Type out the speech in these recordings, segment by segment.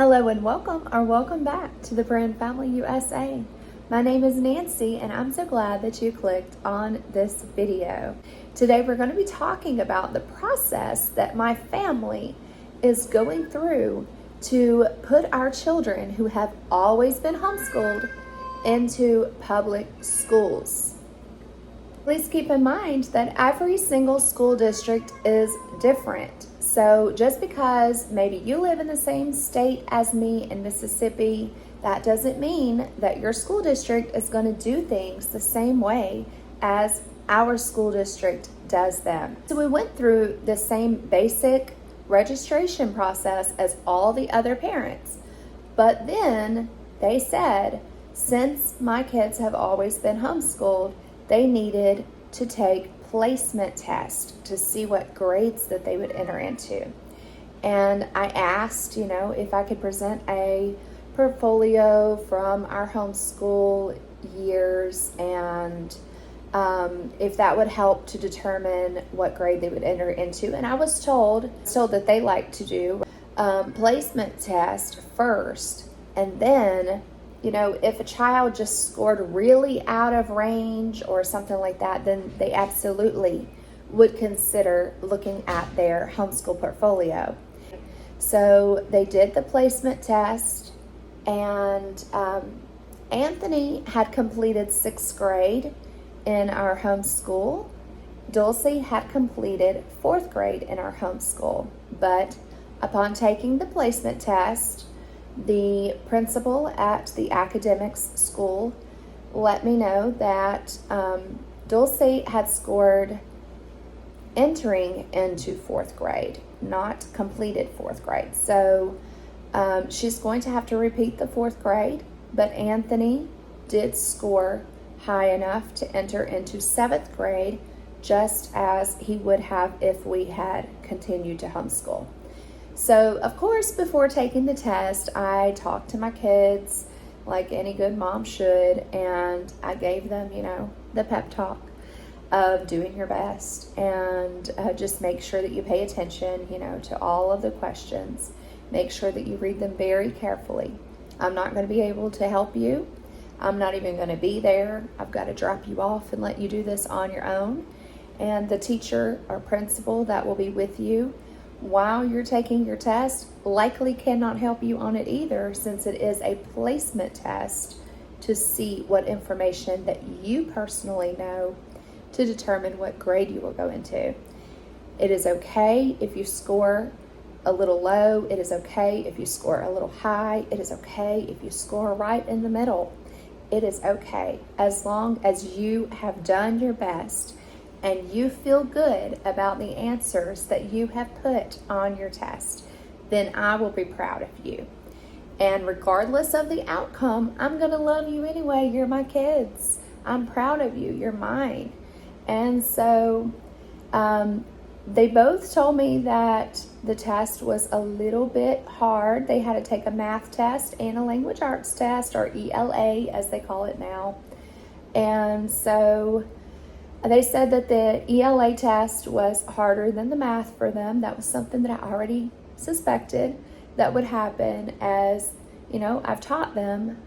Hello and welcome back to the Brand Family USA. My name is Nancy and I'm so glad that you clicked on this video. Today we're going to be talking about the process that my family is going through to put our children who have always been homeschooled into public schools. Please keep in mind that every single school district is different. So just because maybe you live in the same state as me in Mississippi, that doesn't mean that your school district is going to do things the same way as our school district does them. So we went through the same basic registration process as all the other parents. But then they said, since my kids have always been homeschooled, they needed to take placement test to see what grades that they would enter into. And I asked, if I could present a portfolio from our homeschool years and if that would help to determine what grade they would enter into. And I was told that they like to do placement test first, and then if a child just scored really out of range or something like that, then they absolutely would consider looking at their homeschool portfolio. So they did the placement test, and Anthony had completed 6th grade in our homeschool. Dulcie had completed 4th grade in our homeschool. But upon taking the placement test, the principal at the academics school let me know that Dulcie had scored entering into 4th grade, not completed 4th grade. So she's going to have to repeat the 4th grade, but Anthony did score high enough to enter into 7th grade, just as he would have if we had continued to homeschool. So, of course, before taking the test, I talked to my kids like any good mom should, and I gave them, the pep talk of doing your best and just make sure that you pay attention, to all of the questions. Make sure that you read them very carefully. I'm not going to be able to help you. I'm not even going to be there. I've got to drop you off and let you do this on your own. And the teacher or principal that will be with you while you're taking your test likely cannot help you on it either, since it is a placement test to see what information that you personally know to determine what grade you will go into. It is okay if you score a little low. It is okay if you score a little high. It is okay if you score right in the middle. It is okay as long as you have done your best and you feel good about the answers that you have put on your test. Then I will be proud of you. And regardless of the outcome, I'm going to love you anyway. You're my kids. I'm proud of you. You're mine. And so they both told me that the test was a little bit hard. They had to take a math test and a language arts test, or ELA as they call it now. And so they said that the ELA test was harder than the math for them. That was something that I already suspected that would happen, as I've taught them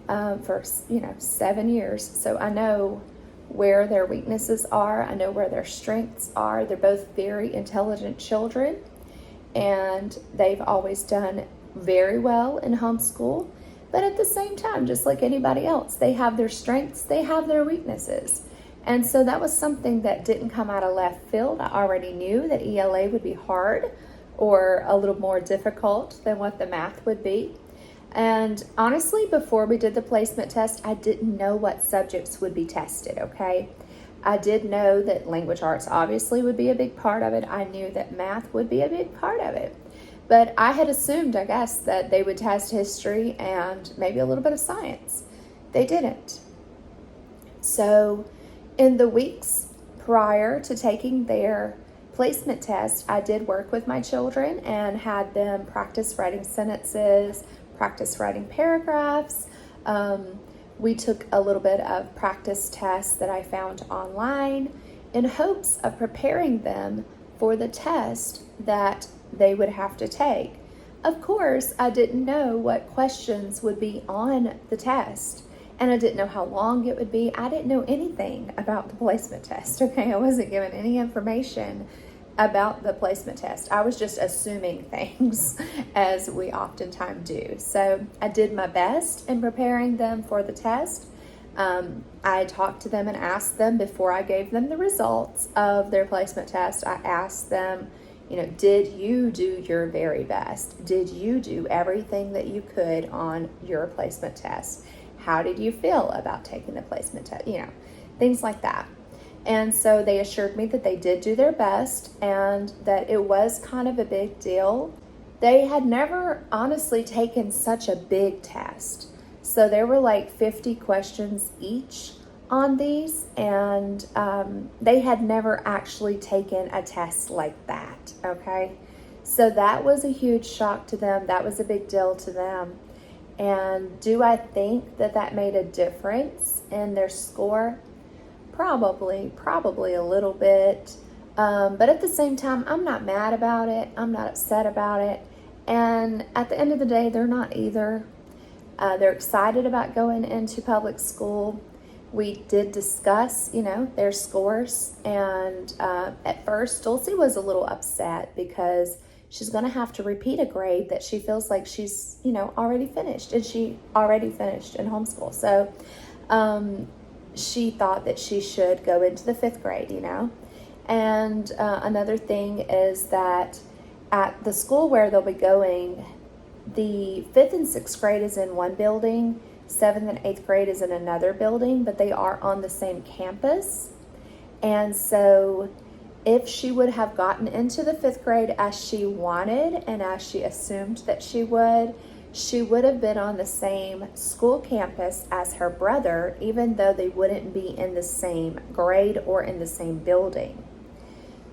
for 7 years. So I know where their weaknesses are. I know where their strengths are. They're both very intelligent children, and they've always done very well in homeschool. But at the same time, just like anybody else, they have their strengths, they have their weaknesses. And so that was something that didn't come out of left field. I already knew that ELA would be hard or a little more difficult than what the math would be. And honestly, before we did the placement test, I didn't know what subjects would be tested, okay? I did know that language arts obviously would be a big part of it. I knew that math would be a big part of it. But I had assumed, I guess, that they would test history and maybe a little bit of science. They didn't. So in the weeks prior to taking their placement test, I did work with my children and had them practice writing sentences, practice writing paragraphs. We took a little bit of practice tests that I found online in hopes of preparing them for the test that they would have to take. Of course, I didn't know what questions would be on the test, and I didn't know how long it would be. I didn't know anything about the placement test, okay? I wasn't given any information about the placement test. I was just assuming things as we oftentimes do. So I did my best in preparing them for the test. I talked to them and asked them before I gave them the results of their placement test. I asked them, did you do your very best? Did you do everything that you could on your placement test? How did you feel about taking the placement test? Things like that. And so they assured me that they did do their best and that it was kind of a big deal. They had never honestly taken such a big test. So there were like 50 questions each on these, and they had never actually taken a test like that, okay? So that was a huge shock to them. That was a big deal to them. And do I think that made a difference in their score? Probably a little bit. But at the same time, I'm not mad about it. I'm not upset about it. And at the end of the day, they're not either. They're excited about going into public school. We did discuss, their scores. And at first, Dulcie was a little upset because she's going to have to repeat a grade that she feels like she's, already finished. And she already finished in homeschool. So she thought that she should go into the 5th grade, And another thing is that at the school where they'll be going, the 5th and 6th grade is in one building, 7th and 8th grade is in another building, but they are on the same campus. And so if she would have gotten into the 5th grade as she wanted and as she assumed that she would have been on the same school campus as her brother, even though they wouldn't be in the same grade or in the same building.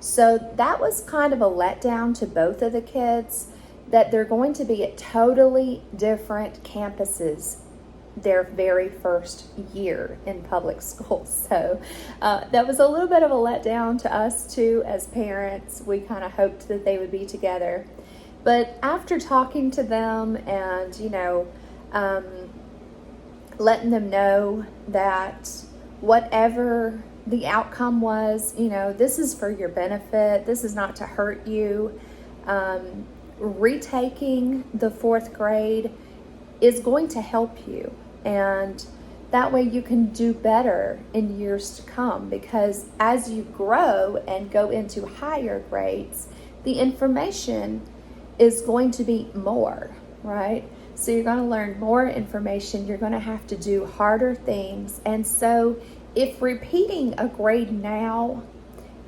So that was kind of a letdown to both of the kids, that they're going to be at totally different campuses their very first year in public school. So that was a little bit of a letdown to us too as parents. We kind of hoped that they would be together. But after talking to them and, letting them know that whatever the outcome was, this is for your benefit. This is not to hurt you. Retaking the 4th grade is going to help you. And that way you can do better in years to come, because as you grow and go into higher grades, the information is going to be more, right? So you're going to learn more information. You're going to have to do harder things. And so if repeating a grade now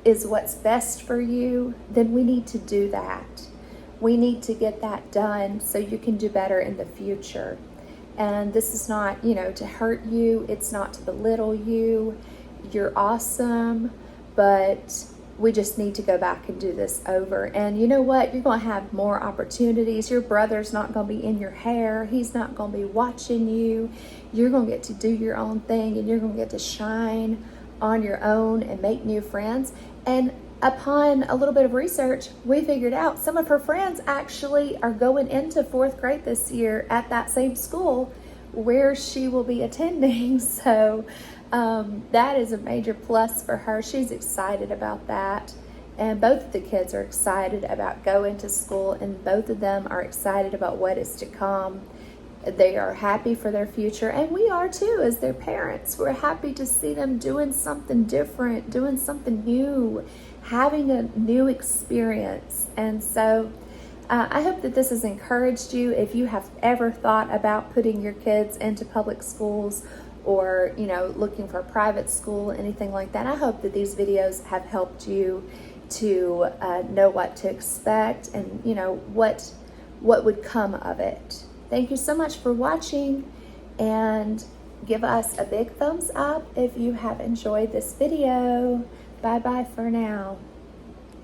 is what's best for you, then we need to do that. We need to get that done so you can do better in the future. And this is not, to hurt you. It's not to belittle you. You're awesome, but we just need to go back and do this over. And you know what? You're going to have more opportunities. Your brother's not going to be in your hair. He's not going to be watching you. You're going to get to do your own thing, and you're going to get to shine on your own and make new friends. And upon a little bit of research, we figured out some of her friends actually are going into 4th grade this year at that same school where she will be attending. So that is a major plus for her. She's excited about that. And both of the kids are excited about going to school, and both of them are excited about what is to come. They are happy for their future, and we are too as their parents. We're happy to see them doing something different, doing something new, having a new experience. And so I hope that this has encouraged you. If you have ever thought about putting your kids into public schools, or looking for a private school, anything like that, I hope that these videos have helped you to know what to expect and what would come of it. Thank you so much for watching, and give us a big thumbs up if you have enjoyed this video. Bye bye for now.